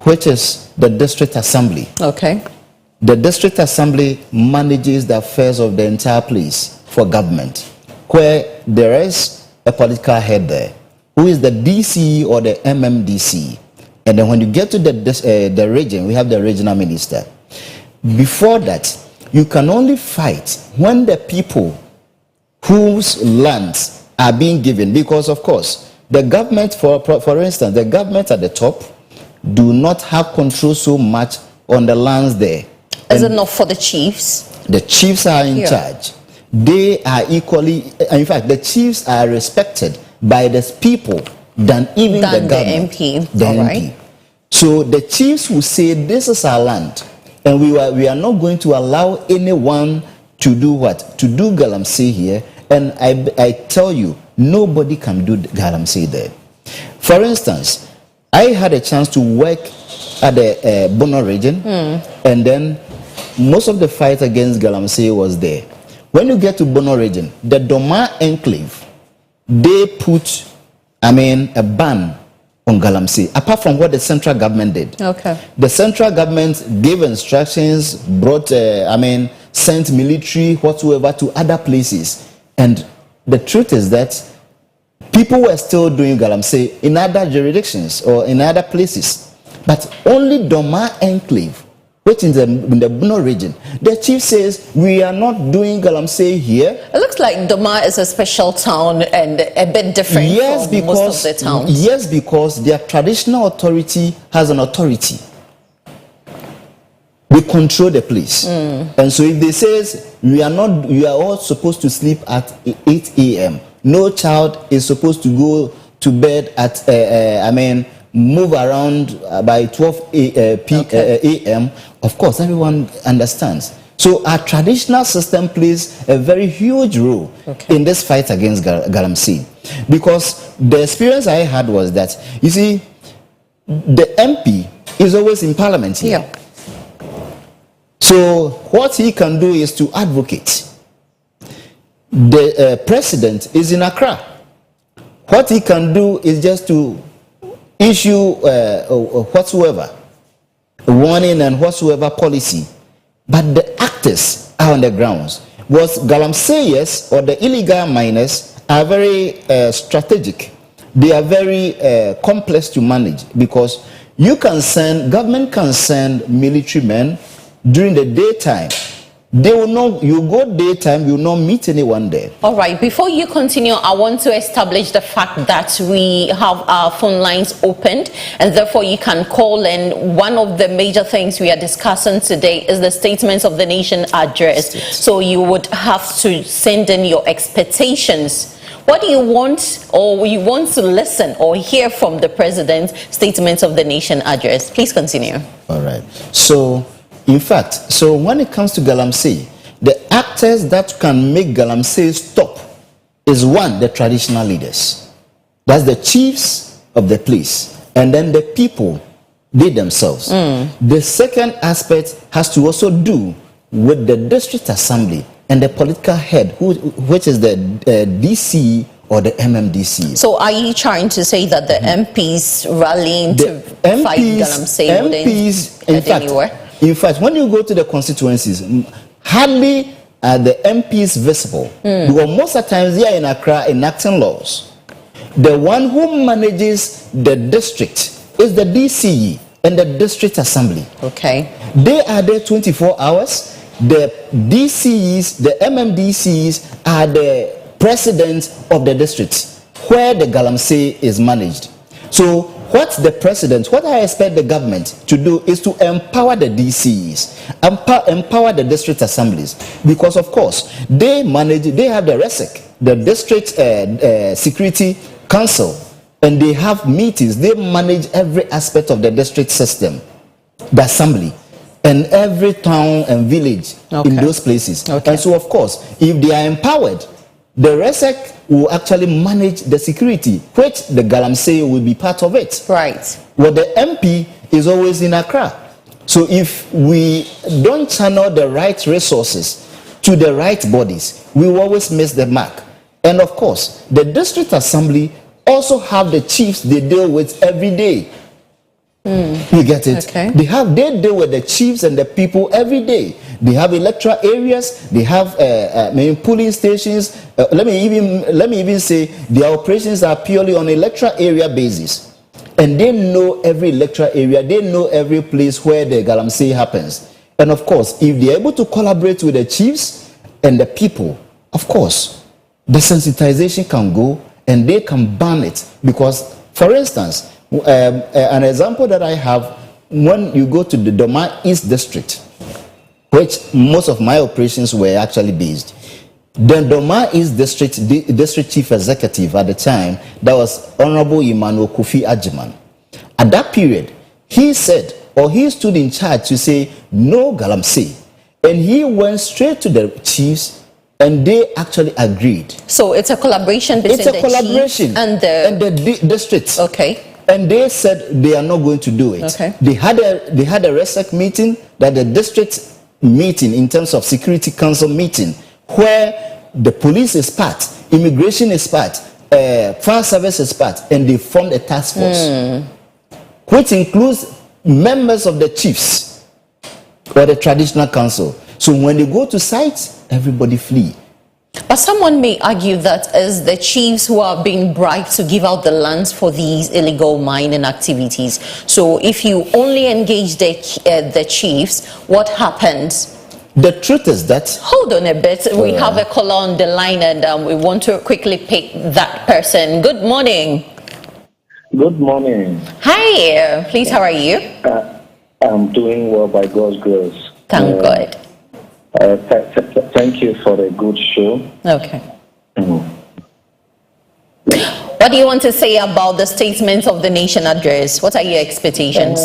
which is the district assembly. Okay. The district assembly manages the affairs of the entire place for government, where there is a political head there, who is the DC or the MMDC. And then when you get to the region, we have the regional minister. Before that, you can only fight when the people whose lands are being given, because of course, the government, for instance, the government at the top do not have control so much on the lands there. Is it not for the chiefs? The chiefs are in charge. They are equally, in fact, the chiefs are respected by the people than even the government. MP. The MP. So the chiefs will say, this is our land, and we are not going to allow anyone to do what? To do galamsey here. And I tell you, nobody can do galamsey there. For instance, I had a chance to work at the Bono region, and then most of the fight against galamsey was there. When you get to Bono region, the Doma enclave, they put, a ban on galamsey, apart from what the central government did. Okay. The central government gave instructions, brought, sent military, whatsoever, to other places. And the truth is that people were still doing galamsey in other jurisdictions or in other places. But only Doma enclave, which is in the Bono region, the chief says, we are not doing galamsey here. It looks like Doma is a special town and a bit different from most of the towns. Yes, because their traditional authority has an authority. They control the place. And so if they say, we are all supposed to sleep at 8 a.m., no child is supposed to go to bed at, move around by 12 a.m., of course, everyone understands. So our traditional system plays a very huge role in this fight against galamsey. Because the experience I had was that, you see, the MP is always in parliament here. Yeah. So what he can do is to advocate. The president is in Accra. What he can do is just to issue whatsoever warning and whatsoever policy, but the actors are on the grounds. Was galamseyers or the illegal miners are very strategic. They are very complex to manage, because government can send military men during the daytime. They will not, you go daytime, you will not meet anyone there. All right, before you continue, I want to establish the fact that we have our phone lines opened, and therefore you can call in. One of the major things we are discussing today is the Statements of the Nation address. So you would have to send in your expectations. What do you want, or you want to listen or hear from the President's Statements of the Nation address? Please continue. All right. So, in fact, so when it comes to galamsey, the actors that can make galamsey stop is one, the traditional leaders. That's the chiefs of the place. And then the people, they themselves. The second aspect has to also do with the district assembly and the political head, which is the DC or the MMDC. So are you trying to say that the MPs rallying to fight galamsey wouldn't get anywhere? In fact, when you go to the constituencies, hardly are the MPs visible. Because most of the times they are in Accra enacting laws. The one who manages the district is the DCE and the district assembly. Okay. They are there 24 hours. The DCEs, the MMDCs are the presidents of the districts where the galamsey is managed. So what I expect the government to do is to empower the DCEs, empower the district assemblies, because of course they have the RESEC, the district security council, and they have meetings. They manage every aspect of the district system, the assembly, and every town and village in those places. And so of course, if they are empowered, the RESEC will actually manage the security, which the galamsey will be part of it. Right. Well, the MP is always in Accra. So if we don't channel the right resources to the right bodies, we will always miss the mark. And of course, the district assembly also have the chiefs they deal with every day. You get it? Okay. They deal with the chiefs and the people every day. They have electoral areas. They have polling stations. Let me even say their operations are purely on electoral area basis, and they know every electoral area. They know every place where the galamsey happens. And of course, if they're able to collaborate with the chiefs and the people, of course, the sensitization can go and they can ban it. Because, for instance, an example that I have, when you go to the Doma East District, which most of my operations were actually based, the Doma East District Chief Executive at the time, that was Honorable Emmanuel Kofi Ajiman. At that period, he said, or he stood in charge to say, no galamsey. And he went straight to the chiefs and they actually agreed. So it's a collaboration between the chiefs and the districts. Okay. And they said they are not going to do it. Okay. They had a RESEC meeting, that the district meeting in terms of Security Council meeting, where the police is part, immigration is part, fire service is part, and they formed a task force, which includes members of the chiefs or the traditional council. So when they go to sites, everybody flee. But someone may argue that as the chiefs who are being bribed to give out the lands for these illegal mining activities. So if you only engage the chiefs, what happens? The truth is that... Hold on a bit. We have a caller on the line and we want to quickly pick that person. Good morning. Good morning. Hi. Please, how are you? I'm doing well by God's grace. Thank God. Thank you for the good show. Okay. What do you want to say about the statement of the nation address? What are your expectations?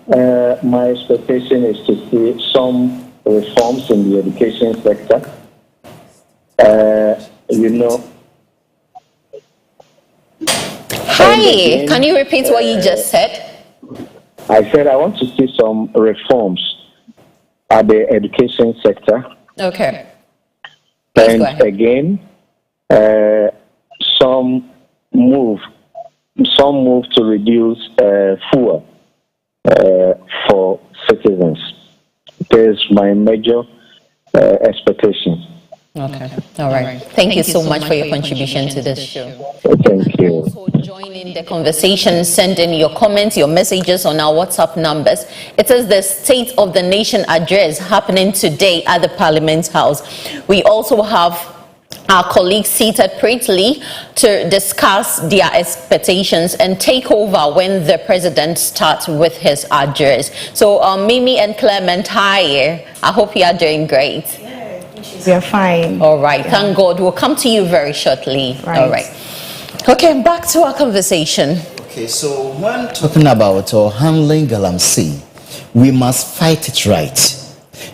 My expectation is to see some reforms in the education sector. Hi, can you repeat what you just said? I said I want to see some reforms at the education sector. Okay. Please go ahead. Again, some move to reduce fuel for citizens. There's my major expectation. Okay. All right. Thank you so much for your contribution to this show. Thank you. Also join in the conversation, send in your comments, your messages on our WhatsApp numbers. It is the State of the Nation address happening today at the Parliament House. We also have our colleagues seated prettily to discuss their expectations and take over when the president starts with his address. So Mimi and Clement, hi. I hope you are doing great. We are fine. All right. Thank God. We'll come to you very shortly. Right. All right. Okay, back to our conversation. Okay, so when talking about or handling galamsey, we must fight it right.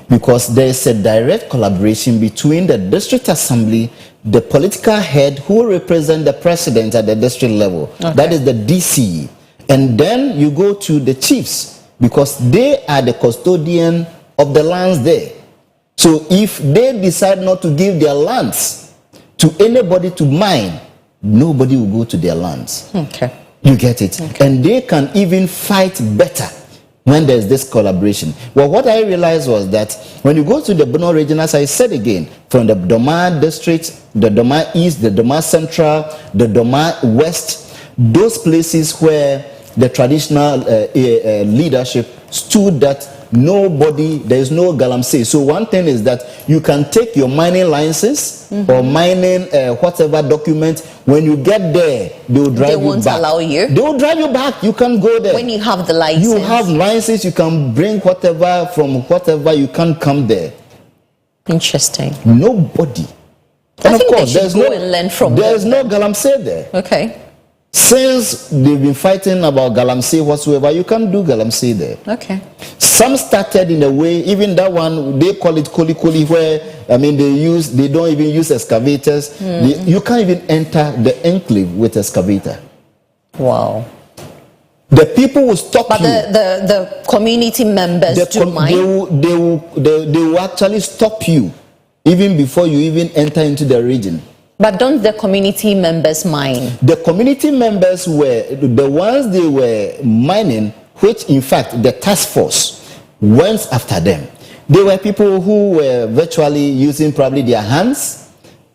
Because there is a direct collaboration between the district assembly, the political head who represent the president at the district level. Okay. That is the DCE. And then you go to the chiefs, because they are the custodian of the lands there. So if they decide not to give their lands to anybody to mine, nobody will go to their lands. Okay. You get it? Okay. And they can even fight better when there's this collaboration. Well, what I realized was that when you go to the Bono region, as I said again, from the Doma district, the Doma East, the Doma Central, the Doma West, those places where the traditional leadership stood that there is no galamsey. So one thing is that you can take your mining license or mining whatever document. When you get there, they will drive you back. They won't allow you? They will drive you back. You can't go there. When you have the license? You have license. You can bring whatever from whatever. You can't come there. Interesting. Nobody. And of course, there's no galamsey there. Okay. Since they've been fighting about galamsey whatsoever, you can't do galamsey there. Okay. Some started in a way, even that one, they call it koli, where, I mean, they don't even use excavators. You can't even enter the enclave with excavator. Wow. The people will stop you. But the community members they will actually stop you even before you even enter into the region. But don't the community members mine? The community members were the ones they were mining which in fact the task force went after them. They were people who were virtually using probably their hands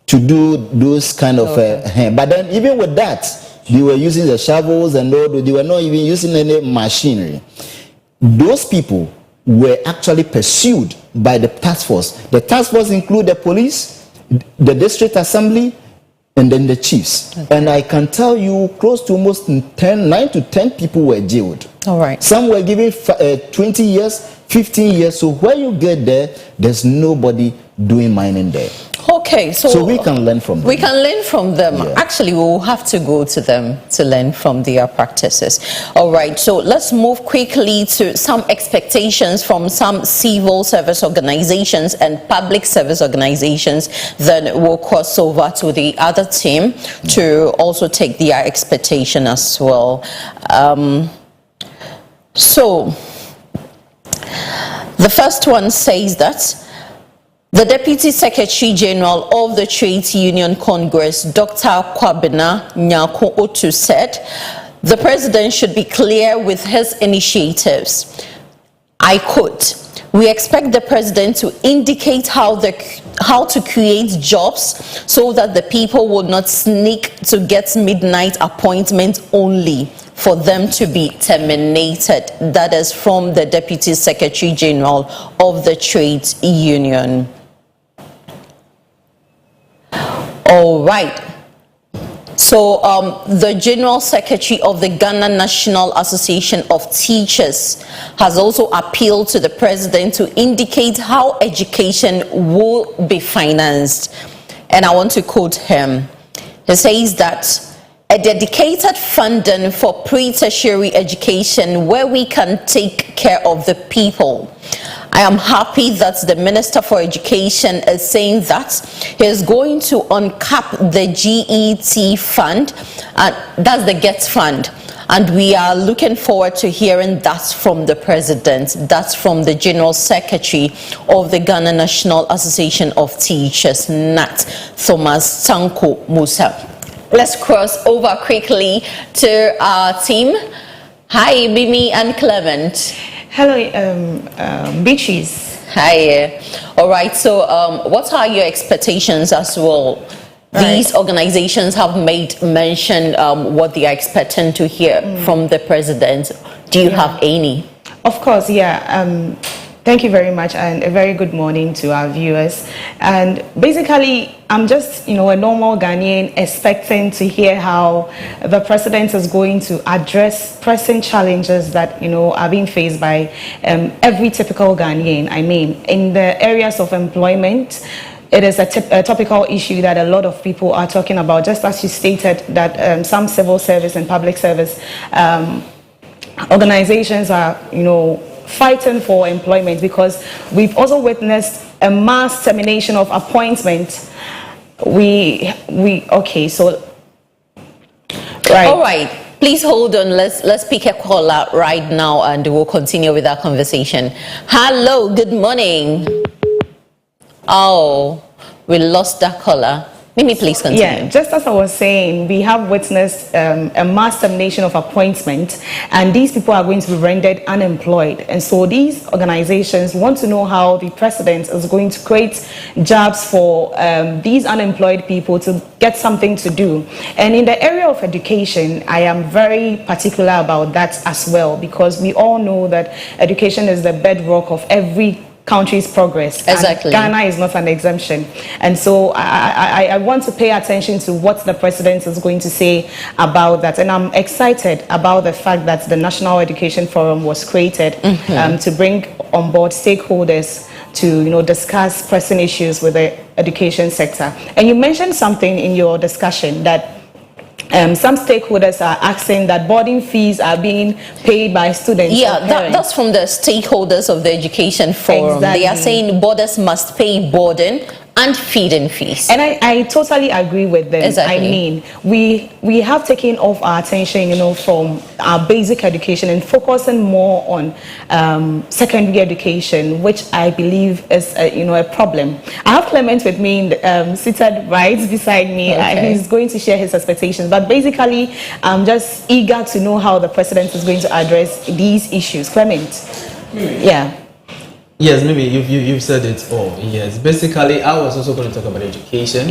to do those kind of, but then even with that, they were using the shovels and all, they were not even using any machinery. Those people were actually pursued by the task force. The task force include the police, the district assembly, and then the chiefs. Okay. And I can tell you close to almost 9 to 10 people were jailed. All right. Some were given 20 years, 15 years. So when you get there, there's nobody doing mining there. Okay, so we can learn from them. We can learn from them. Yeah. Actually, we will have to go to them to learn from their practices. All right, so let's move quickly to some expectations from some civil service organizations and public service organizations. Then we'll cross over to the other team to also take their expectation as well. So the first one says that the Deputy Secretary General of the Trades Union Congress, Dr. Kwabena Nyako-Otu, said the president should be clear with his initiatives. I quote, "We expect the president to indicate how to create jobs so that the people will not sneak to get midnight appointments only for them to be terminated." That is from the Deputy Secretary General of the Trades Union. All right. So the General Secretary of the Ghana National Association of Teachers has also appealed to the president to indicate how education will be financed. And I want to quote him. He says that a dedicated funding for pre-tertiary education where we can take care of the people. I am happy that the Minister for Education is saying that he is going to uncap the GET fund, and that's the GET fund. And we are looking forward to hearing that from the president. That's from the General Secretary of the Ghana National Association of Teachers, NAT, Thomas Tanko Musa. Let's cross over quickly to our team. Hi, Mimi and Clement. Hello, Beatrice. Hi. All right. So, what are your expectations as well? Right. These organizations have made mention what they are expecting to hear from the president. Do you have any? Of course, yeah. Thank you very much, and a very good morning to our viewers. And basically, I'm just, a normal Ghanaian expecting to hear how the president is going to address pressing challenges that, are being faced by every typical Ghanaian. I mean, in the areas of employment, it is a topical issue that a lot of people are talking about, just as you stated that some civil service and public service organizations are, fighting for employment, because we've also witnessed a mass termination of appointments. Okay, so right. All right, please hold on. Let's pick a caller right now and we'll continue with our conversation. Hello, good morning. Oh, we lost that caller. Mimi, please continue. Yeah, just as I was saying, we have witnessed a mass termination of appointment, and these people are going to be rendered unemployed. And so these organizations want to know how the president is going to create jobs for these unemployed people to get something to do. And in the area of education, I am very particular about that as well, because we all know that education is the bedrock of every country's progress. Exactly. And Ghana is not an exemption. And so I want to pay attention to what the president is going to say about that. And I'm excited about the fact that the National Education Forum was created to bring on board stakeholders to discuss pressing issues with the education sector. And you mentioned something in your discussion that some stakeholders are asking that boarding fees are being paid by students. Yeah, that's from the stakeholders of the Education Forum. Exactly. They are saying boarders must pay boarding and feeding fees. And I totally agree with them. Exactly. I mean, we have taken off our attention, from our basic education and focusing more on secondary education, which I believe is a problem. I have Clement with me, seated right beside me. Okay. He's going to share his expectations. But basically, I'm just eager to know how the president is going to address these issues. Clement, yeah. Yes, maybe you've said it all. Yes, basically, I was also going to talk about education,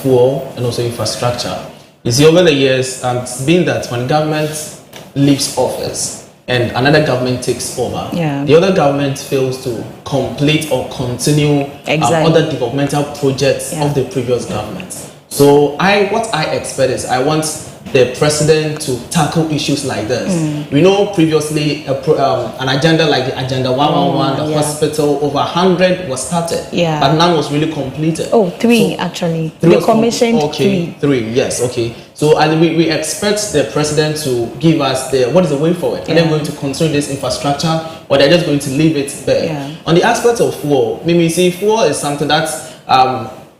fuel, and also infrastructure. You see, over the years, it's been that when government leaves office and another government takes over, the other government fails to complete or continue other developmental projects of the previous government. So what I expect is I want the president to tackle issues like this. We know previously an agenda like the Agenda 111, the hospital, over 100 was started, but none was really completed. Oh, three actually. They commissioned three, yes, okay. So we expect the president to give us what is the way forward. Are they going to continue this infrastructure, or they're just going to leave it there? On the aspect of fuel, maybe see fuel is something that's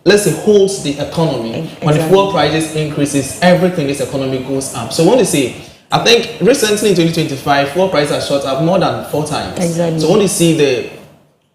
let's say holds the economy. Exactly. When the fuel prices increases, everything in this economy goes up. So when you see, I think recently in 2025, fuel prices are shot up more than 4 times. Exactly. So when you see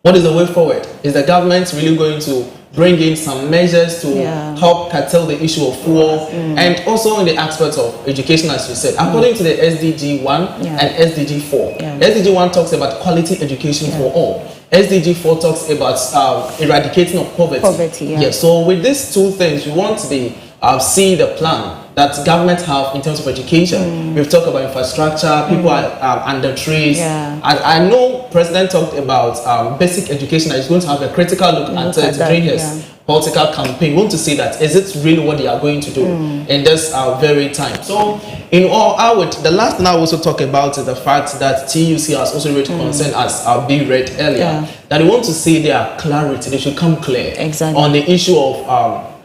what is the way forward? Is the government really going to bring in some measures to help curtail the issue of fuel, and also in the aspect of education, as you said, according to the SDG 1 and SDG 4. SDG 1 talks about quality education for all. SDG 4 talks about eradicating of poverty. So with these two things, we want to see the plan that government have in terms of education. We've talked about infrastructure, people are under trees. I know President talked about basic education, that he's going to have a critical look at it during his political campaign. We want to see that, is it really what they are going to do in this very time? So in all, the last thing I also talk about is the fact that TUC has also raised concern, as we read earlier, that we want to see their clarity, they should come clear on the issue of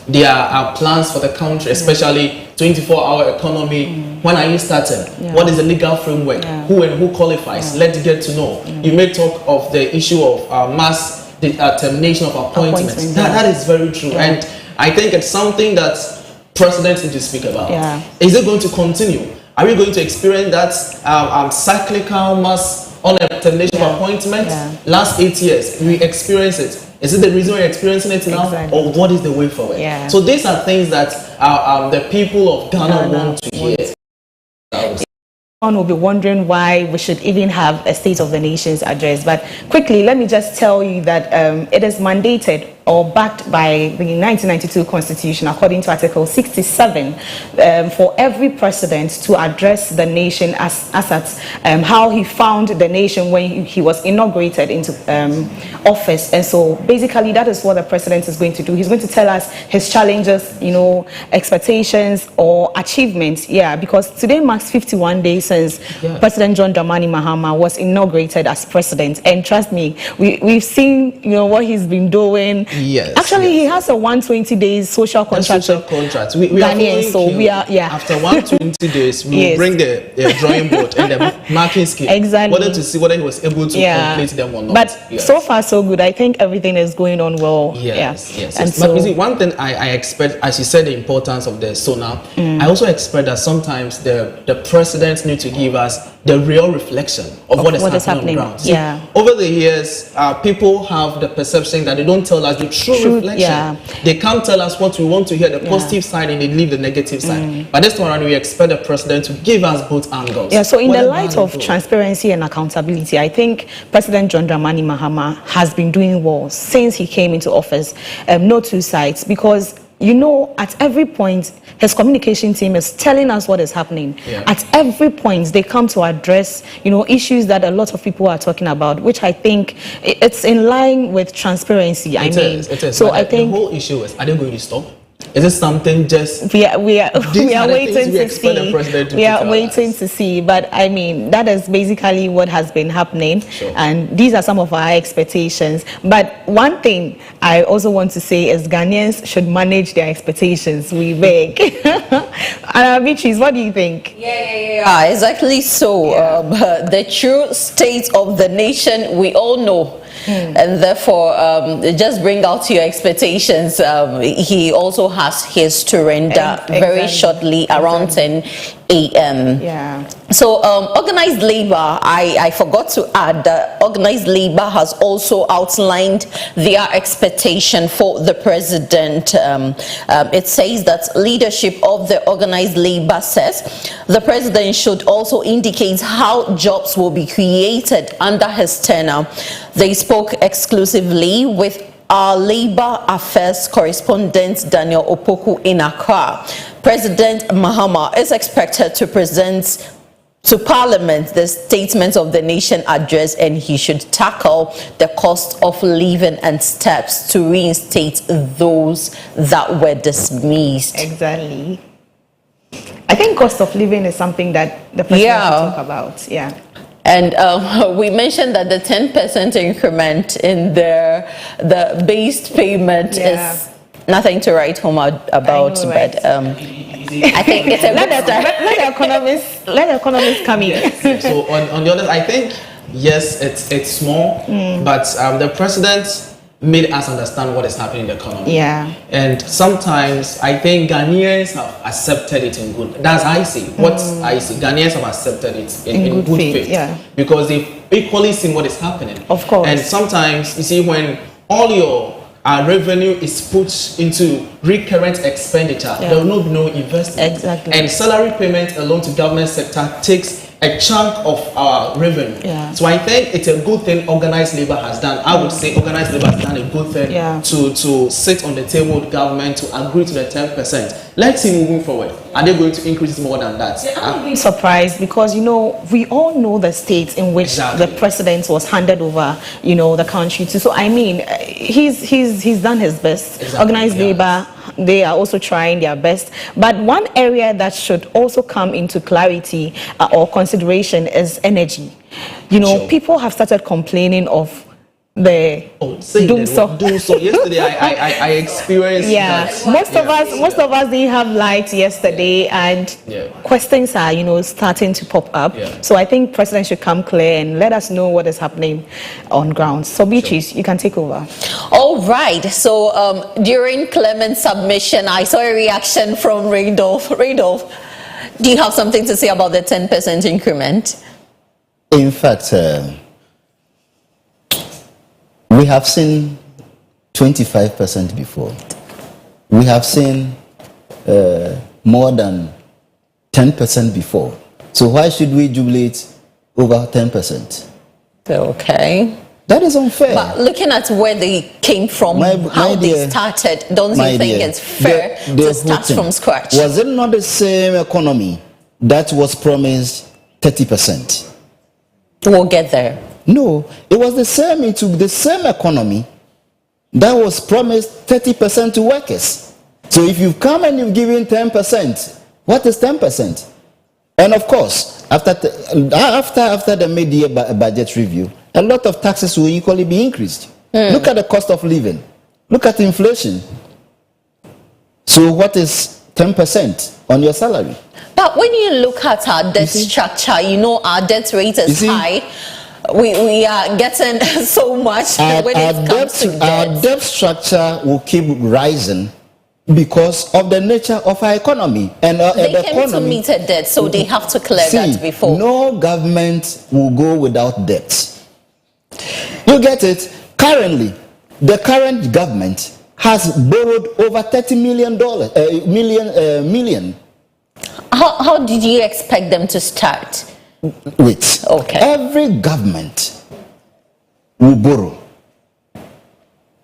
their plans for the country, especially 24-hour economy. When are you starting? What is the legal framework? Who and who qualifies? Let's get to know. You may talk of the issue of mass termination of appointments. That is very true, and I think it's something that presidents need to speak about. Is it going to continue? Are we going to experience that cyclical mass termination of appointments? Last 8 years, we experienced it. Is it the reason we're experiencing it now, or what is the way forward? So these are things that the people of Ghana want to hear. One will be wondering why we should even have a State of the Nations address. But quickly, let me just tell you that it is mandated or backed by the 1992 Constitution, according to Article 67, for every president to address the nation as at how he found the nation when he was inaugurated into office. And so basically that is what the president is going to do. He's going to tell us his challenges, expectations or achievements. Because today marks 51 days since President John Dramani Mahama was inaugurated as president. And trust me, we've seen what he's been doing. Actually, he has a 120 days social contract. We Ghanaians, so we are after 120 days, we will bring the drawing board and the marking scheme. Whether to see whether he was able to complete them or not. But so far so good. I think everything is going on well. And but you see, one thing I expect, as you said, the importance of the sonar. I also expect that sometimes the presidents need to give us the real reflection of what is happening on the ground. See, over the years, people have the perception that they don't tell us the true reflection. They can't tell us what we want to hear, the positive side, and they leave the negative side. But this time around, we expect the president to give us both angles. So in the light of transparency and accountability, I think President John Dramani Mahama has been doing well since he came into office. No two sides, because at every point, his communication team is telling us what is happening. At every point, they come to address, issues that a lot of people are talking about, which I think it's in line with transparency. It is. So but I think the whole issue is, are they going to stop? Is it something just we are waiting to see. We are waiting to see, but I mean that is basically what has been happening, and these are some of our expectations. But one thing I also want to say is Ghanaians should manage their expectations. We beg. Beatrice, what do you think? Exactly so. The true state of the nation, we all know and therefore just bring out your expectations. He also has his to render very shortly around 10 a.m. Yeah. So organized labor, I forgot to add that organized labor has also outlined their expectation for the president. It says that leadership of the organized labor says the president should also indicate how jobs will be created under his tenure. They spoke exclusively with our Labor Affairs correspondent Daniel Opoku in Accra. President Mahama is expected to present to Parliament the Statement of the Nation address, and he should tackle the cost of living and steps to reinstate those that were dismissed. Exactly. I think cost of living is something that the president should talk about. Yeah. And we mentioned that the 10% increment in the base payment is nothing to write home about, but I think it's a let the economists come in. Yes. So on the other, I think yes, it's small, but the president made us understand what is happening in the economy. Yeah. And sometimes I think Ghanaians have accepted it in good. That's I see. What I see, Ghanaians have accepted it in good faith. Yeah. Because they've equally seen what is happening. Of course. And sometimes you see when all your revenue is put into recurrent expenditure, there will not be no investment. Exactly. And salary payment alone to government sector takes a chunk of our revenue. Yeah. So I think it's a good thing organized labor has done. I would say organized labor has done a good thing to sit on the table with government to agree to the 10%. Let's see moving forward. Are they going to increase more than that? I'm being surprised because, we all know the states in which the president was handed over, the country to. So, I mean, he's done his best. Exactly. Organized labor, they are also trying their best. But one area that should also come into clarity or consideration is energy. People have started complaining of the doom so. Yesterday I experienced that. Most of us didn't have light yesterday, and questions are starting to pop up. So I think president should come clear and let us know what is happening on ground. So Beatrice, you can take over. All right. So during Clement's submission, I saw a reaction from Randolph. Randolph, do you have something to say about the 10% increment? In fact, we have seen 25% before. We have seen more than 10% before. So why should we jubilate over 10%? Okay. That is unfair. But looking at where they came from, how they started, don't you think it's fair to start from scratch? Was it not the same economy that was promised 30%? We'll get there. No, it was the same. It took the same economy that was promised 30% to workers. So if you've come and you've given 10%, what is 10%? And of course, after the mid-year budget review, a lot of taxes will equally be increased. Look at the cost of living. Look at inflation. So what is 10% on your salary? But when you look at our debt structure, our debt rate is high. We are getting so much when it comes to debt. Our debt structure will keep rising because of the nature of our economy. And they came to meet a debt, so they have to clear that before. No government will go without debt. You get it? Currently, the current government has borrowed over $30 million. How did you expect them to start? Wait. Okay. Every government will borrow.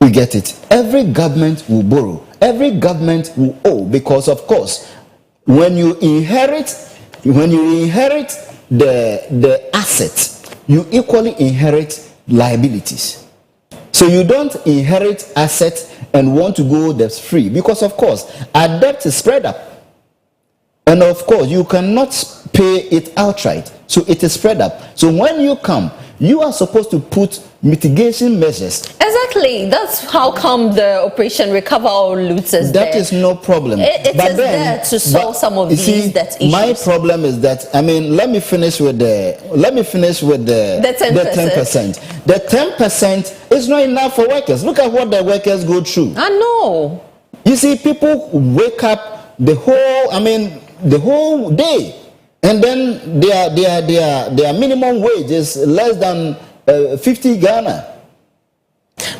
We get it. Every government will borrow. Every government will owe because, of course, when you inherit the assets, you equally inherit liabilities. So you don't inherit assets and want to go debt free because, of course, our debt is spread up. And of course, you cannot pay it outright. So it is spread up. So when you come, you are supposed to put mitigation measures. Exactly. Exactly. That's how come the Operation Recover or Loot is That there. is no problem. It is there to solve some of these debt issues. My problem is that, I mean, let me finish with the 10%. The 10% is not enough for workers. Look at what the workers go through. I know. You see, people wake up the whole day, and then their minimum wage is less than 50 Ghana.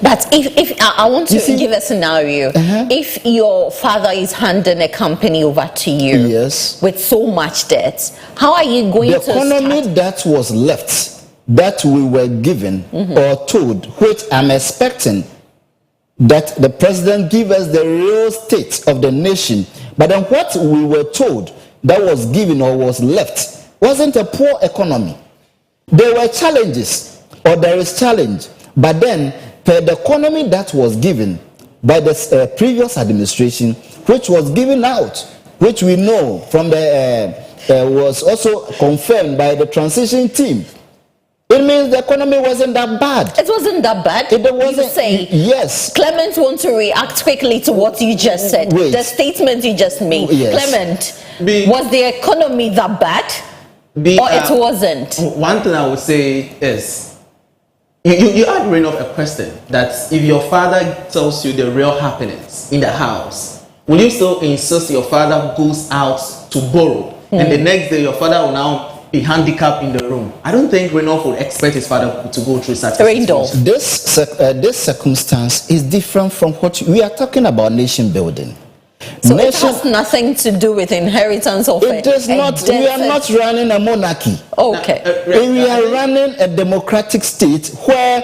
But if I want to give a scenario, if your father is handing a company over to you, yes, with so much debt, how are you going the economy that was left, that we were given or told, which I'm expecting that the president give us the real state of the nation, but then what we were told that was given or was left wasn't a poor economy. There were challenges, or there is challenge, but then the economy that was given by the previous administration, which was given out, which we know from the was also confirmed by the transition team, it means the economy wasn't that bad. It wasn't that bad. It wasn't. You say, yes. Clement wants to react quickly to what you just said. Wait. The statement you just made. Yes. Clement, was the economy that bad? Or it wasn't? One thing I would say is, you asked Renoff a question that if your father tells you the real happenings in the house, will you still insist your father goes out to borrow and the next day your father will now be handicapped in the room? I don't think Renoff would expect his father to go through such a situation. This circumstance is different from what we are talking about, nation building. So it has nothing to do with inheritance of it is not. We are not running a monarchy. Okay. We are running a democratic state where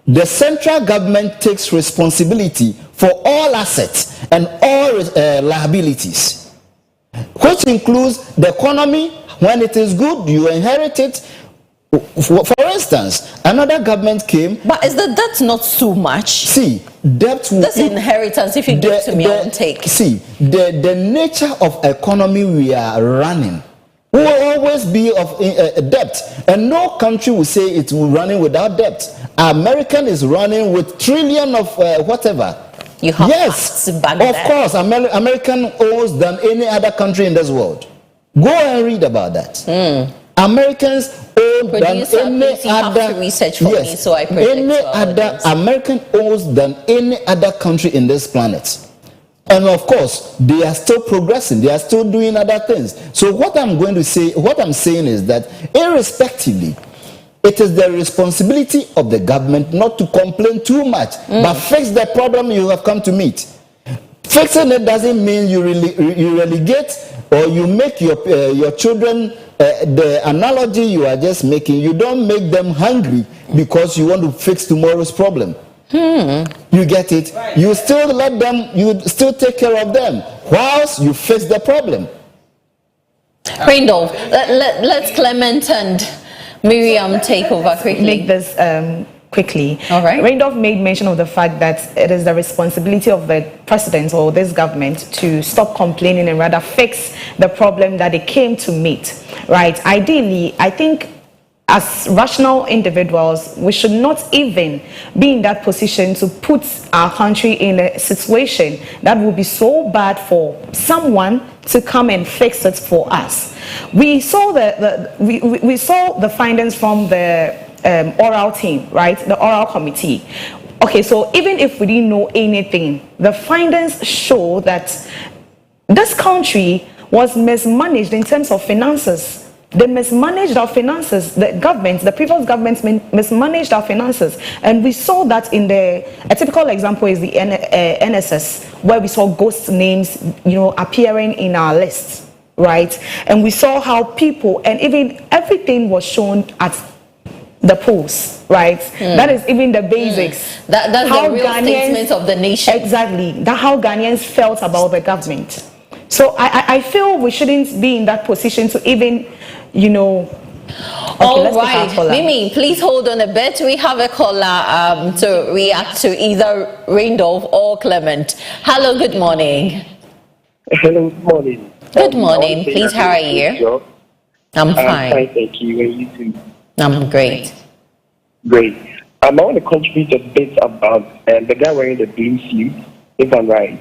the central government takes responsibility for all assets and all liabilities, which includes the economy. When it is good, you inherit it. For instance, another government came. But is the debt not so much? See, debt will... That's inheritance. If you give to me, I won't take. See, the nature of economy we are running will always be of debt. And no country will say it's running without debt. American is running with trillion of whatever. You have yes, facts back of there. course, American owes than any other country in this world. Go and read about that. Americans owe than any other research for me, so I any other American owes than any other country in this planet. And of course, they are still progressing. They are still doing other things. So what I'm saying is that irrespectively, it is the responsibility of the government not to complain too much, but fix the problem you have come to meet. Fixing it doesn't mean you relegate or you make your children, the analogy you are just making, you don't make them hungry because you want to fix tomorrow's problem. You get it? Right. You still let them, you still take care of them whilst you fix the problem. Randolph, let's Clement and Miriam take over quickly. Make this quickly. All right. Randolph made mention of the fact that it is the responsibility of the president or this government to stop complaining and rather fix the problem that they came to meet. Right? Ideally, I think as rational individuals, we should not even be in that position to put our country in a situation that will be so bad for someone to come and fix it for us. We saw we saw the findings from the oral team, right? The oral committee. Okay, so even if we didn't know anything, the findings show that this country was mismanaged in terms of finances. They mismanaged our finances. The previous governments mismanaged our finances. And we saw that in a typical example is the NSS, where we saw ghost names, appearing in our lists, right? And we saw how people, and even everything was shown at the polls, right? That is even the basics. That's how the real statement of the nation. Exactly. That's how Ghanaians felt about the government. So I feel we shouldn't be in that position to even, all right, Mimi, please hold on a bit. We have a caller to react to either Randolph or Clement. Hello, good morning. Hello, good morning. Good morning. Please, how are you? I'm fine. I'm fine, thank you. And you too? I'm great. Great. I want to contribute a bit about the guy wearing the blue suit, if I'm right.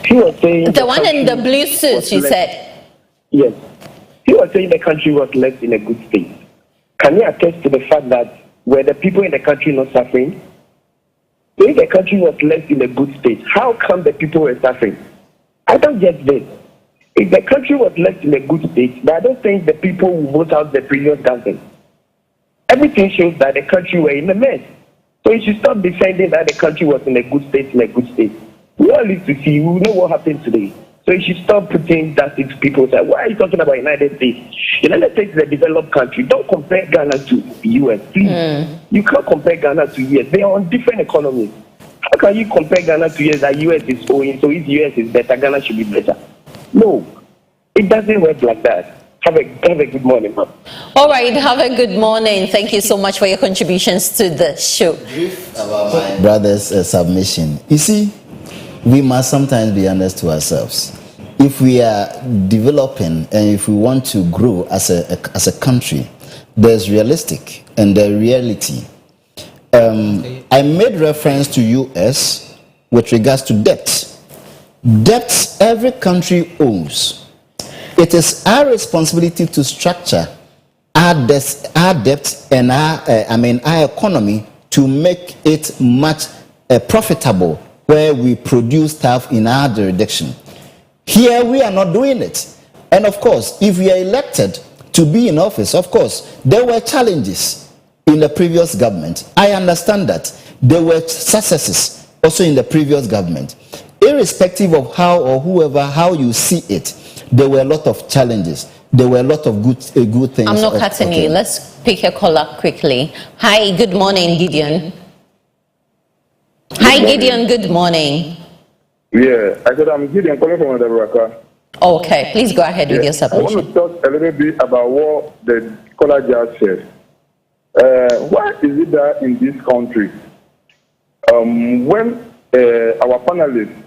He was saying the one in the blue suit, you said? Yes. He was saying the country was left in a good state. Can you attest to the fact that were the people in the country not suffering? If the country was left in a good state, how come the people were suffering? I don't get this. If the country was left in a good state, but I don't think the people will vote out the previous government. Everything shows that the country were in a mess. So you should stop defending that the country was in a good state, We all need to see, we know what happened today. So you should stop putting that into people's head. Why are you talking about United States? United States is a developed country. Don't compare Ghana to the US, please. You can't compare Ghana to US. They are on different economies. How can you compare Ghana to US that US is owing, so if US is better, Ghana should be better? No, it doesn't work like that. Have a good morning, ma'am. All right, have a good morning. Thank you so much for your contributions to the show. About my brother's submission. You see, we must sometimes be honest to ourselves. If we are developing and if we want to grow as a country, there's realistic and the reality. I made reference to US with regards to debt. Debt every country owns. It is our responsibility to structure our debt and our economy to make it much profitable, where we produce stuff in our jurisdiction. Here we are not doing it. And of course, if we are elected to be in office, of course, there were challenges in the previous government. I understand that. There were successes also in the previous government. Irrespective of how you see it, there were a lot of challenges. There were a lot of good things. I'm not cutting you. Let's pick a caller quickly. Hi, good morning, Gideon. Hi, Gideon, good morning. Yeah, I said I'm Gideon calling from Adabraka. Okay, please go ahead with your submission. I want to talk a little bit about what the caller just said. Why is it that in this country, when our panelists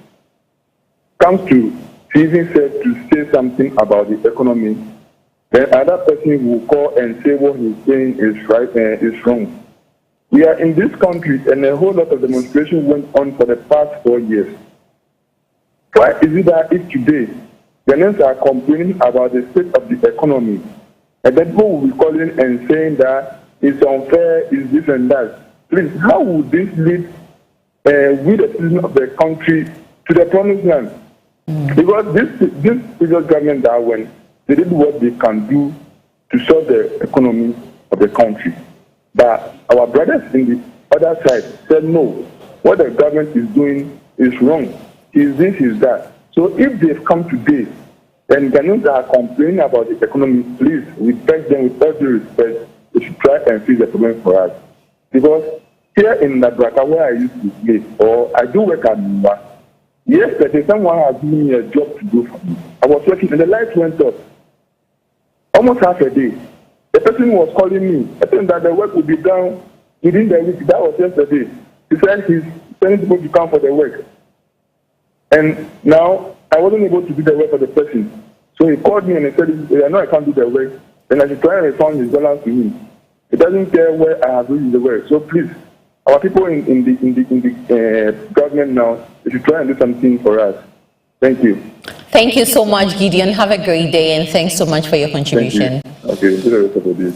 comes to even said to say something about the economy, then another person will call and say what he's saying is right and is wrong. We are in this country and a whole lot of demonstration went on for the past 4 years. Why is it that if today Ghanaians are complaining about the state of the economy, and then people will be calling and saying that it's unfair, it's this and that? Please, how would this lead we the citizens of the country to the promised land? Because this previous government that went, they did what they can do to solve the economy of the country. But our brothers in the other side said no. What the government is doing is wrong. Is this, is that. So if they've come today, then Ghanaians are complaining about the economy, please, we beg them with all due respect, they should try and fix the problem for us. Because here in Nabraka, where I used to play, or I do work at Mumba, yesterday, someone has given me a job to do for me. I was working and the lights went off. Almost half a day. The person was calling me. I think that the work would be done within the week. That was yesterday. He said he's sending people to come for the work. And now, I wasn't able to do the work for the person. So he called me and he said, I know I can't do the work. Then I should try and refund his dollars to him. He doesn't care where I have done the work. So please, our people in the government now, they should try and do something for us. Thank you. Thank you so much, Gideon. Have a great day, and thanks so much for your contribution. Thank you. Okay, see the rest of the day.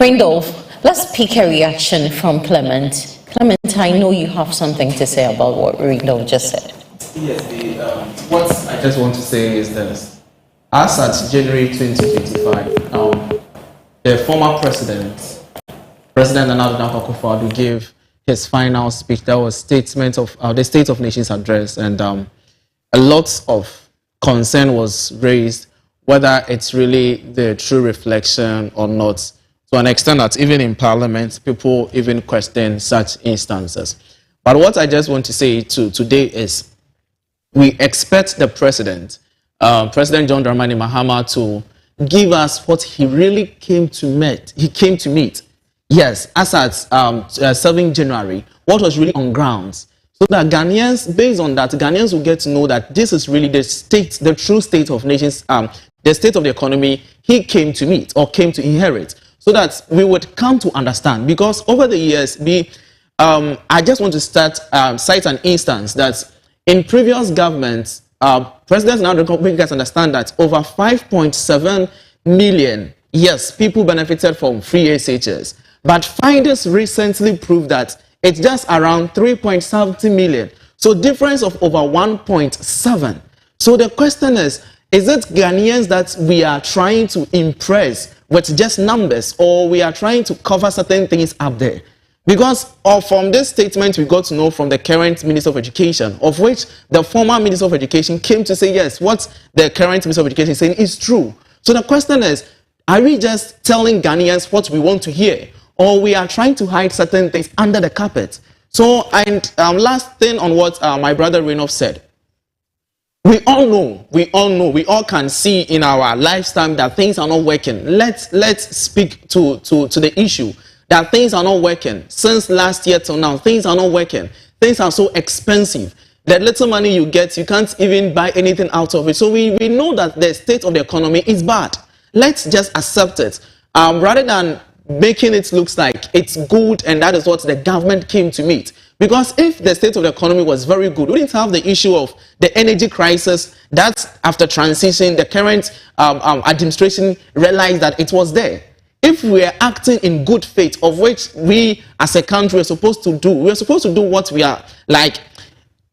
Randolph, let's pick a reaction from Clement. Clement, I know you have something to say about what Randolph just said. Yes, what I just want to say is this. As at January 2025, the former President Nana Akufo-Addo gave his final speech. That was statement of the State of Nations address, and a lot of concern was raised whether it's really the true reflection or not, to an extent that even in Parliament, people even question such instances. But what I just want to say today is we expect the President John Dramani Mahama, to give us what he really came to meet. Yes, as at 7 January, what was really on grounds. So that Ghanaians, based on that, Ghanaians will get to know that this is really the true state of nations, the state of the economy he came to meet or came to inherit. so that we would come to understand. Because over the years, I just want to cite an instance that in previous governments, presidents now make us understand that over 5.7 million, yes, people benefited from free SHS. But findings recently proved that it's just around 3.70 million. So difference of over 1.7. So the question is it Ghanaians that we are trying to impress with just numbers, or we are trying to cover certain things up there? Because from this statement we got to know from the current Minister of Education, of which the former Minister of Education came to say, yes, what the current Minister of Education is saying is true. So the question is, are we just telling Ghanaians what we want to hear, or we are trying to hide certain things under the carpet? So, and last thing on what my brother Renoff said. We all know, we all can see in our lifetime that things are not working. Let's speak to the issue that things are not working. Since last year till now, things are not working. Things are so expensive. The little money you get, you can't even buy anything out of it. So we know that the state of the economy is bad. Let's just accept it. Rather than making it look like it's good and that is what the government came to meet. Because if the state of the economy was very good, we didn't have the issue of the energy crisis that after transition, the current administration realized that it was there. If we are acting in good faith, of which we as a country are supposed to do, we're supposed to do what we are like.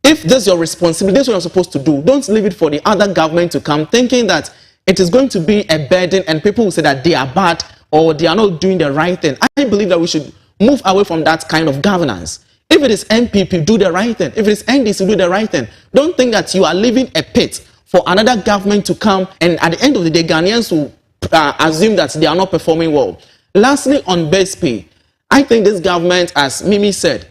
If this is your responsibility, this is what you're supposed to do. Don't leave it for the other government to come thinking that it is going to be a burden and people will say that they are bad or they are not doing the right thing. I believe that we should move away from that kind of governance. If it is NPP, do the right thing. If it is NDC, do the right thing. Don't think that you are leaving a pit for another government to come and at the end of the day, Ghanaians will assume that they are not performing well. Lastly, on base pay, I think this government, as Mimi said,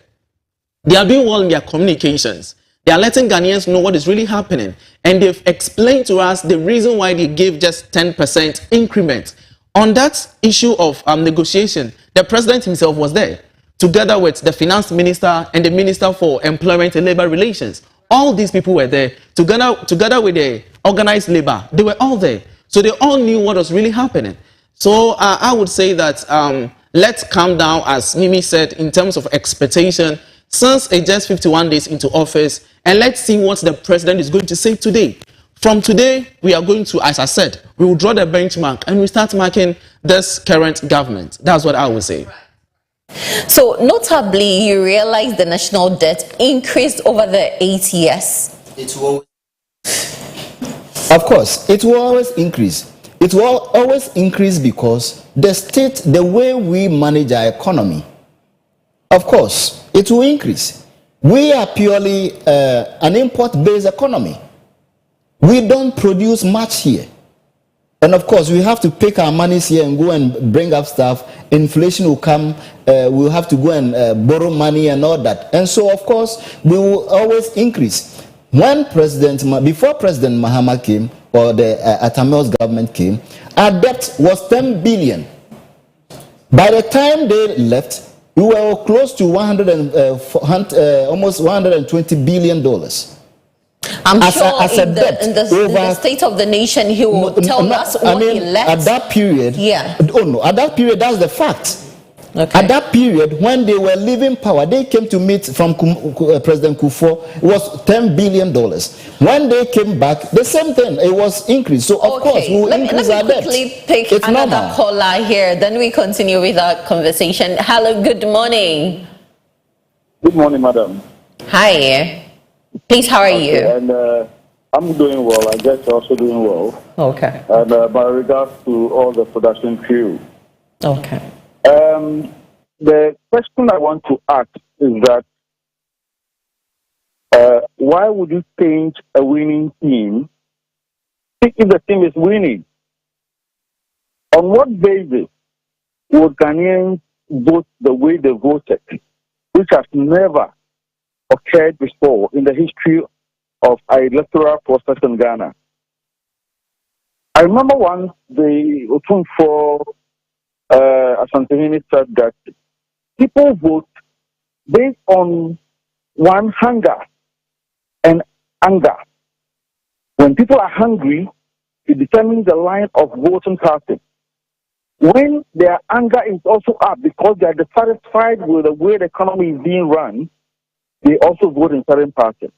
they are doing well in their communications. They are letting Ghanaians know what is really happening. And they've explained to us the reason why they gave just 10% increment. On that issue of negotiation, the president himself was there, together with the finance minister and the minister for employment and labor relations. All these people were there, together with the organized labor. They were all there. So they all knew what was really happening. So I would say that let's calm down, as Mimi said, in terms of expectation, since it's just 51 days into office, and let's see what the president is going to say today. From today, we are going to, as I said, we will draw the benchmark and we start marking this current government. That's what I would say. So, notably, you realize the national debt increased over the 8 years. It will. Of course, it will always increase. It will always increase because the state, the way we manage our economy, of course, it will increase. We are purely an import-based economy. We don't produce much here. And of course, we have to pick our monies here and go and bring up stuff. Inflation will come. We'll have to go and borrow money and all that. And so, of course, we will always increase. Before President Mahama came, or the Atamel's government came, our debt was 10 billion. By the time they left, we were close to almost $120 billion. I'm sure in the state of the nation, he will tell us what he left. At that period, at that period, that's the fact. Okay. At that period, when they were leaving power, they came to meet from President Kufuor. It was $10 billion. When they came back, the same thing. It was increased. So of course, we will increase our debt. Let me quickly pick another caller here. Then we continue with our conversation. Hello. Good morning. Good morning, madam. Hi. Please, how are you? And I'm doing well. I guess you're also doing well. Okay. And by regards to all the production crew. Okay. The question I want to ask is that why would you change a winning team if the team is winning? On what basis would Ghanaians vote the way they voted, which has never occurred before in the history of our electoral process in Ghana? I remember once the Otunfo Asantehene said that people vote based on one, hunger and anger. When people are hungry, it determines the line of voting party. when their anger is also up because they are dissatisfied with the way the economy is being run, they also vote in certain parties.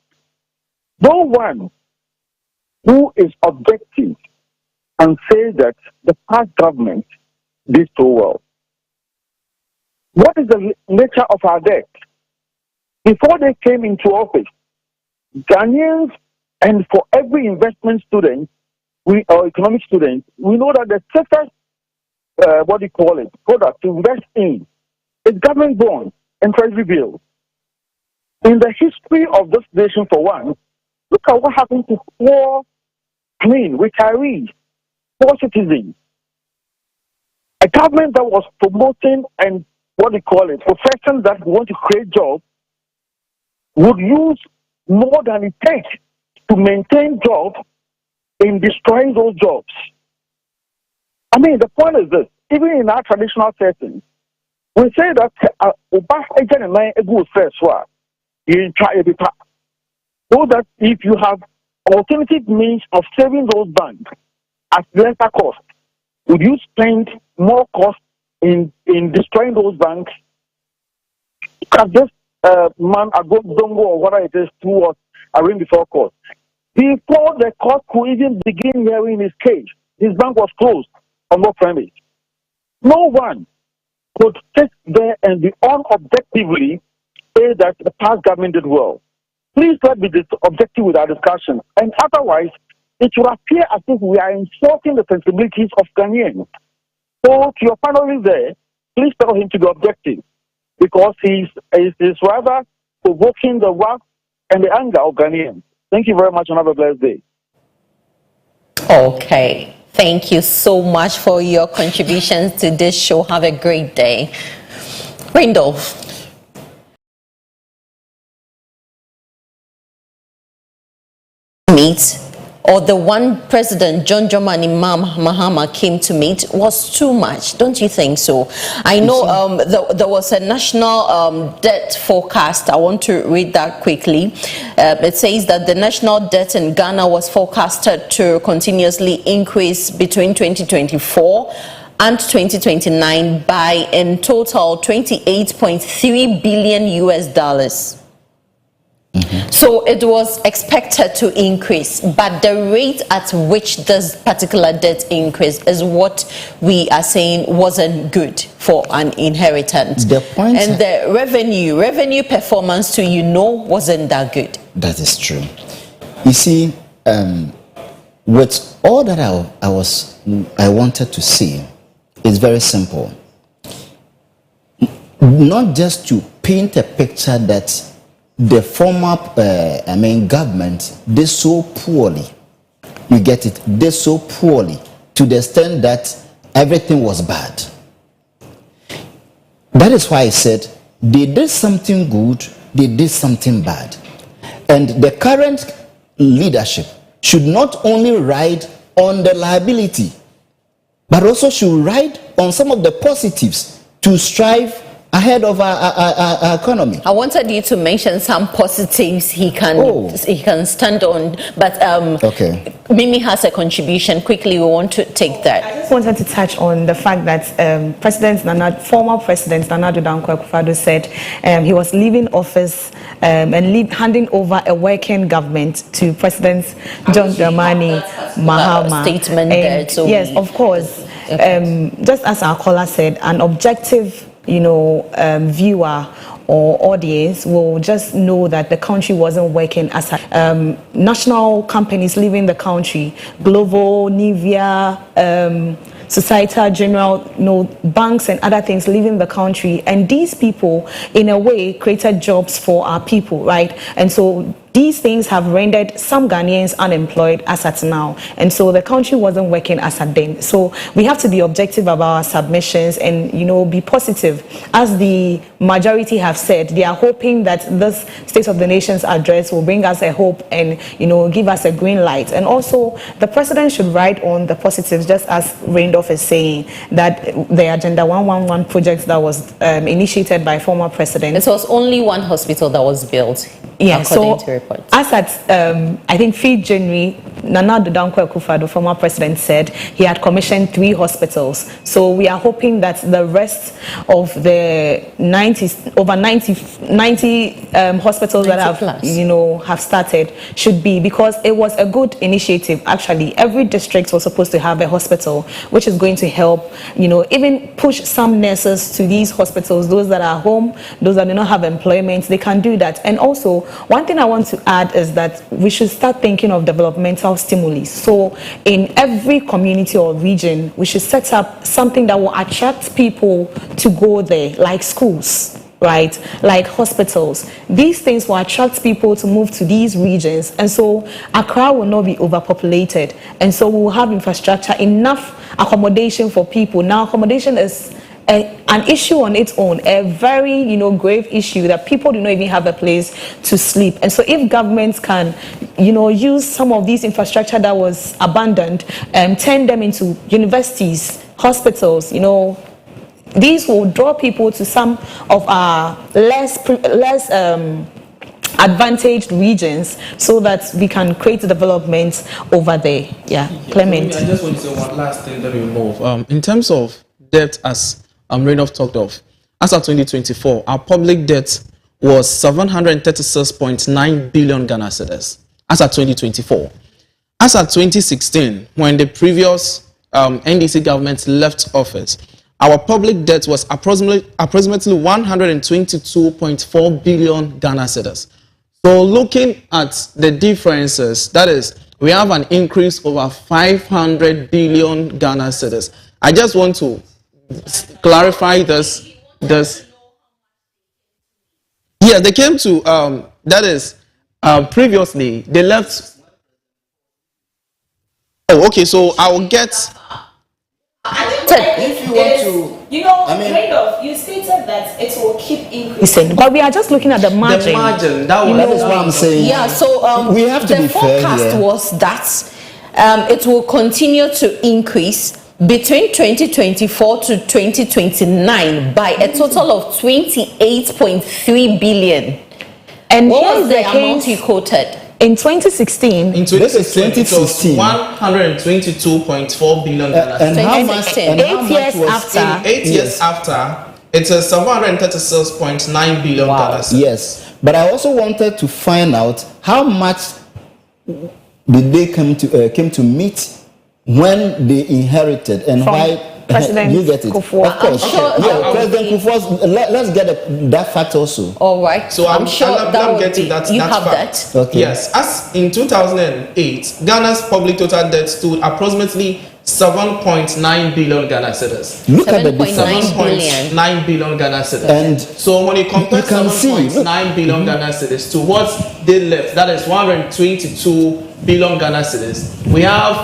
No one who is objective and says that the past government did so well. What is the nature of our debt? Before they came into office, Ghanaians, and for every investment student, or economic student, we know that the safest, product to invest in is government bonds and treasury bills. In the history of this nation, for one, look at what happened to poor retirees, poor citizens. A government that was promoting and professions that want to create jobs would use more than it takes to maintain jobs in destroying those jobs. I mean, the point is this: even in our traditional settings, we say that so that if you have alternative means of saving those banks at lesser cost, would you spend more cost in destroying those banks? Because this man, Dongo, or whatever it is, who was arraigned before court, before the court could even begin hearing his case, his bank was closed on no premise. No one could sit there and be unobjectively say that the past government did well. Please let's be objective with our discussion. And otherwise, it will appear as if we are insulting the sensibilities of Ghanaians. So to your panelists there, please tell him to be objective, because he's rather provoking the wrath and the anger of Ghanaians. Thank you very much and have a blessed day. Okay. Thank you so much for your contributions to this show. Have a great day. Randolph. Meet, or the one President John Dramani Mahama came to meet, was too much, don't you think so? I know there was a national debt forecast. I want to read that quickly. It says that the national debt in Ghana was forecasted to continuously increase between 2024 and 2029 by in total $28.3 billion US. So it was expected to increase, but the rate at which this particular debt increase is what we are saying wasn't good for an inheritance. The point, and the revenue performance too, wasn't that good. That is true. You see, with all that I wanted to see, it's very simple. Not just to paint a picture that the former, government did so poorly. You get it? Did so poorly to the extent that everything was bad. That is why I said they did something good, they did something bad. And the current leadership should not only ride on the liability, but also should ride on some of the positives to strive ahead of our economy. I wanted you to mention some positives he can stand on, but okay. Mimi has a contribution. Quickly, we want to take that. I just wanted to touch on the fact that former President Nana Addo Dankwa Akufo-Addo said he was leaving office and handing over a working government to President John Dramani Mahama. Statement there. So yes, of course. Okay. Just as our caller said, an objective viewer or audience will just know that the country wasn't working as national companies leaving the country, Global, Nivea, Societe General, banks and other things leaving the country, and these people in a way created jobs for our people, right? And so these things have rendered some Ghanaians unemployed as at now, and so the country wasn't working as at then. So we have to be objective about our submissions and be positive. As the majority have said, they are hoping that this State of the Nation's address will bring us a hope and give us a green light. And also the president should ride on the positives, just as Randolph is saying that the Agenda 111 project that was initiated by former president. It was only one hospital that was built. Yeah, according to reports. As at I think 5th January, Nana Dankwa Akufo-Addo, former president, said he had commissioned 3 hospitals. So we are hoping that the rest of the 90 hospitals that have, have started should be, because it was a good initiative. Actually, every district was supposed to have a hospital, which is going to help, even push some nurses to these hospitals. Those that are home, those that do not have employment, they can do that. And also, one thing I want to add is that we should start thinking of developmental stimuli. So in every community or region, we should set up something that will attract people to go there, like schools, right? Like hospitals. These things will attract people to move to these regions. And so Accra will not be overpopulated. And so we will have infrastructure, enough accommodation for people. Now, accommodation is an issue on its own, a very grave issue, that people do not even have a place to sleep. And so if governments can use some of these infrastructure that was abandoned and turn them into universities, hospitals, these will draw people to some of our less advantaged regions, so that we can create development over there. Clement. I just want to say one last thing that we move. In terms of debt, as Renoff talked of, as of 2024, our public debt was 736.9 billion Ghana cedis. As of 2024. As of 2016, when the previous NDC government left office, our public debt was approximately 122.4 billion Ghana cedis. So looking at the differences, that is, we have an increase over 500 billion Ghana cedis. I just want to clarify this. Yeah, they came to, that is, previously, they left. Oh, okay, so I will get. If you want to, you stated that it will keep increasing, but we are just looking at the margin. The margin, that is what I'm saying. Yeah, so we have to the be fair forecast here. was that it will continue to increase between 2024 to 2029 by a total of 28.3 billion. And what here's was the the amount case. you quoted? In 2016, In 2016, it was 122.4 billion Ghana cedis. And how much? And how 8 much years was after. 8 years after, it's a 736.9 billion Ghana cedis. Yes, but I also wanted to find out how much did they came to meet when they inherited, and From why President you get it. Kufuor. Of course, sure President Kufuor's. Let's get that fact also. All right. So I'm sure I'll that would get to be, that. you that have fact. that. Okay. Yes, as in 2008, Ghana's public total debt stood approximately 7.9 billion Ghana cedis. Look at the 7.9 difference. billion. 7.9 billion Ghana cedis. And so when you compare you can see, 7.9 billion Ghana cedis to what they left, that is 122 billion Ghana cedis, we have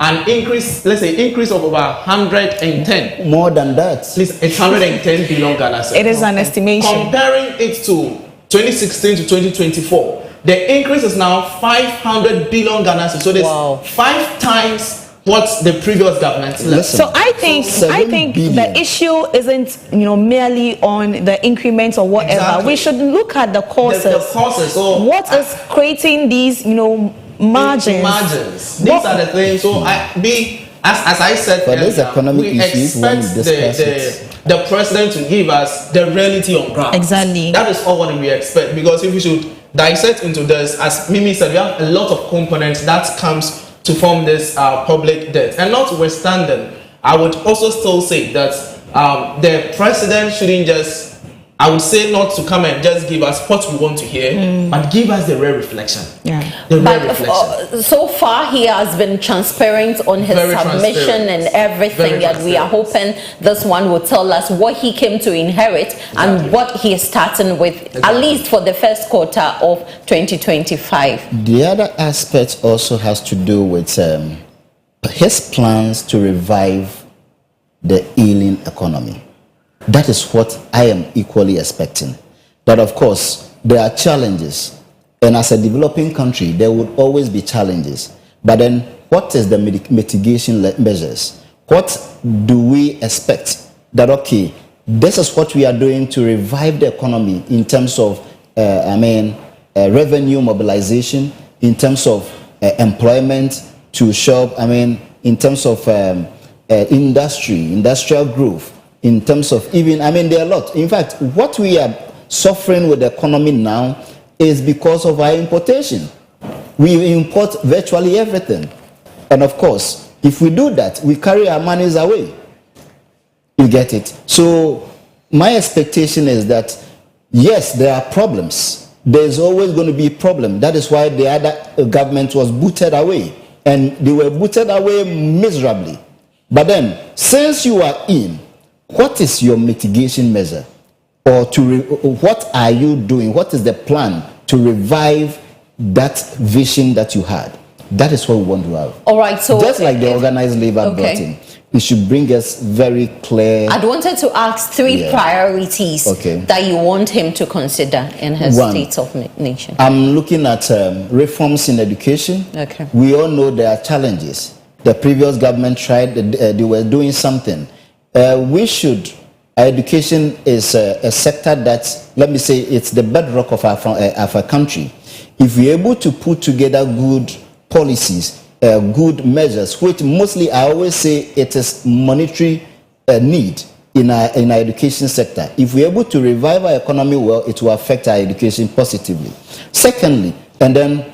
an increase, let's say increase of over 110. more than that. Please, it's 110 billion Ghana cedis. It is an estimation. Comparing it to 2016 to 2024, the increase is now 500 billion Ghana cedis. So there's 5 times what the previous government left. So I think the issue isn't merely on the increments or whatever. Exactly. We should look at the causes. The causes. So what is creating these margins? These are the things. So as I said, For these economic we issues, when we expect discuss the president to give us the reality on ground. Exactly. That is all what we expect, because if we should dissect into this, as Mimi said, we have a lot of components that comes to form this public debt. And notwithstanding, I would also still say that the president shouldn't just, I would say, not to come and just give us what we want to hear, but give us the real reflection. Yeah. The real But reflection. so far, he has been transparent on his Very submission transparent. and everything. Very And we are hoping this one will tell us what he came to inherit and what he is starting with, at least for the first quarter of 2025. The other aspect also has to do with his plans to revive the ailing economy. That is what I am equally expecting. That, of course, there are challenges. And as a developing country, there would always be challenges. But then, what is the mitigation measures? What do we expect? That, okay, this is what we are doing to revive the economy in terms of, revenue mobilization, in terms of employment, to shop, I mean, in terms of industrial growth, in terms of even, I mean, there are a lot. In fact, what we are suffering with the economy now is because of our importation. We import virtually everything. And of course, if we do that, we carry our monies away. You get it? So my expectation is that, yes, there are problems. There's always going to be a problem. That is why the other government was booted away. And they were booted away miserably. But then, since you are in, what is your mitigation measure? Or what are you doing? What is the plan to revive that vision that you had? That is what we want to have. All right, so just like the organized labor brought in, it should bring us very clear. I'd wanted to ask three priorities that you want him to consider in his State of Nation. I'm looking at reforms in education. Okay. We all know there are challenges. The previous government tried, they were doing something. Education is a sector that, let me say, it's the bedrock of our country. If we're able to put together good policies, good measures, which mostly I always say it is monetary need in our education sector. If we're able to revive our economy well, it will affect our education positively. Secondly, and then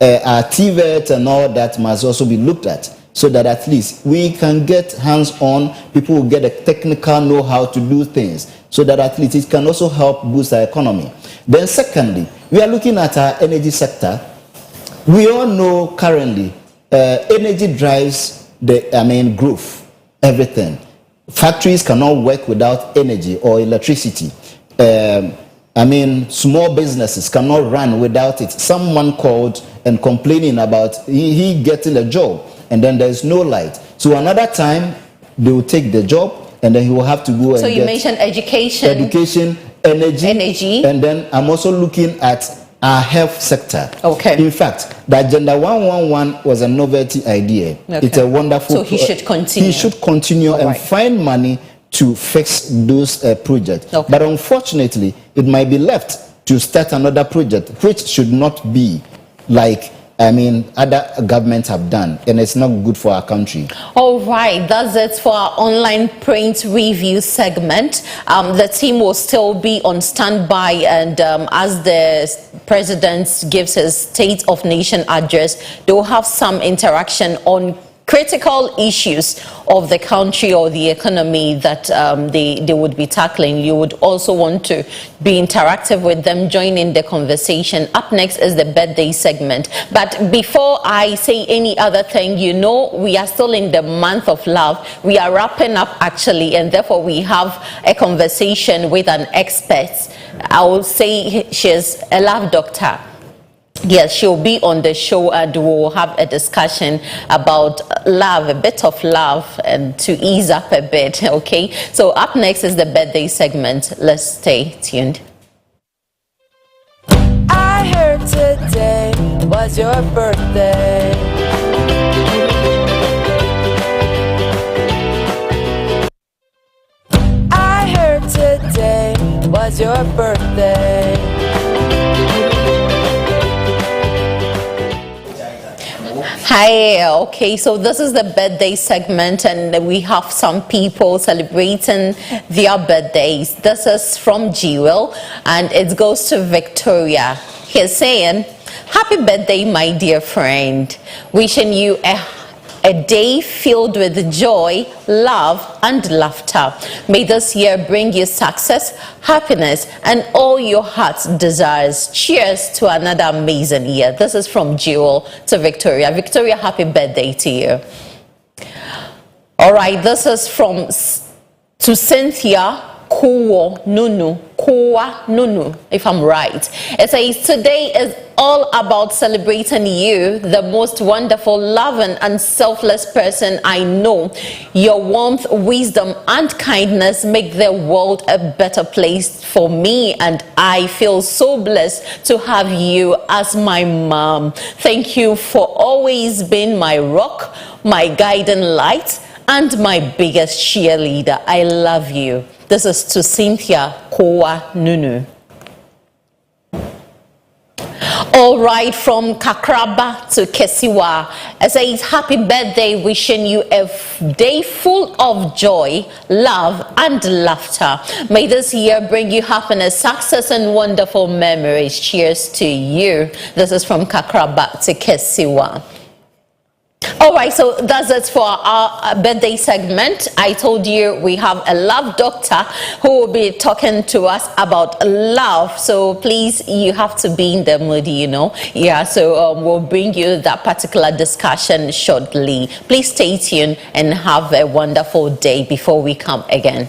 our TVET and all that must also be looked at, so that at least we can get hands-on, people will get a technical know-how to do things, so that at least it can also help boost our economy. Then secondly, we are looking at our energy sector. We all know currently, energy drives growth, everything. Factories cannot work without energy or electricity. Small businesses cannot run without it. Someone called and complaining about he getting a job, and then there's no light. So another time, they will take the job, and then he will have to go and So you mentioned education, energy, and then I'm also looking at our health sector. Okay. In fact, the Agenda 111 was a novelty idea. Okay. It's a wonderful. So he should continue. He should continue and find money to fix those projects. Okay. But unfortunately, it might be left to start another project, which should not be like other governments have done, and it's not good for our country. All right, that's it for our online print review segment. The team will still be on standby, and as the president gives his State of Nation address, they will have some interaction on critical issues of the country or the economy that they would be tackling. You would also want to be interactive with them, join in the conversation. Up next is the birthday segment. But before I say any other thing, we are still in the month of love. We are wrapping up actually, and therefore we have a conversation with an expert. I will say she's a love doctor. Yes, she'll be on the show, and we'll have a discussion about love, a bit of love, and to ease up a bit, okay? So up next is the birthday segment. Let's stay tuned. I heard today was your birthday. I heard today was your birthday. Hi, okay, so this is the birthday segment, and we have some people celebrating their birthdays. This is from Jewel, and it goes to Victoria. He's saying, happy birthday, my dear friend. Wishing you a day filled with joy, love, and laughter. May this year bring you success, happiness, and all your heart's desires. Cheers to another amazing year. This is from Jewel to Victoria. Victoria, happy birthday to you. All right, this is to Cynthia Kowa Nunu, if I'm right. It says, today is all about celebrating you, the most wonderful, loving, and selfless person I know. Your warmth, wisdom, and kindness make the world a better place for me, and I feel so blessed to have you as my mom. Thank you for always being my rock, my guiding light, and my biggest cheerleader. I love you. This is to Cynthia Kowa Nunu. All right, from Kakraba to Kesiwa, I say happy birthday, wishing you a day full of joy, love and laughter. May this year bring you happiness, success and wonderful memories. Cheers to you. This is from Kakraba to Kesiwa. All right, so that's it for our birthday segment. I told you we have a love doctor who will be talking to us about love. So please, you have to be in the mood, you know. Yeah, so we'll bring you that particular discussion shortly. Please stay tuned and have a wonderful day before we come again.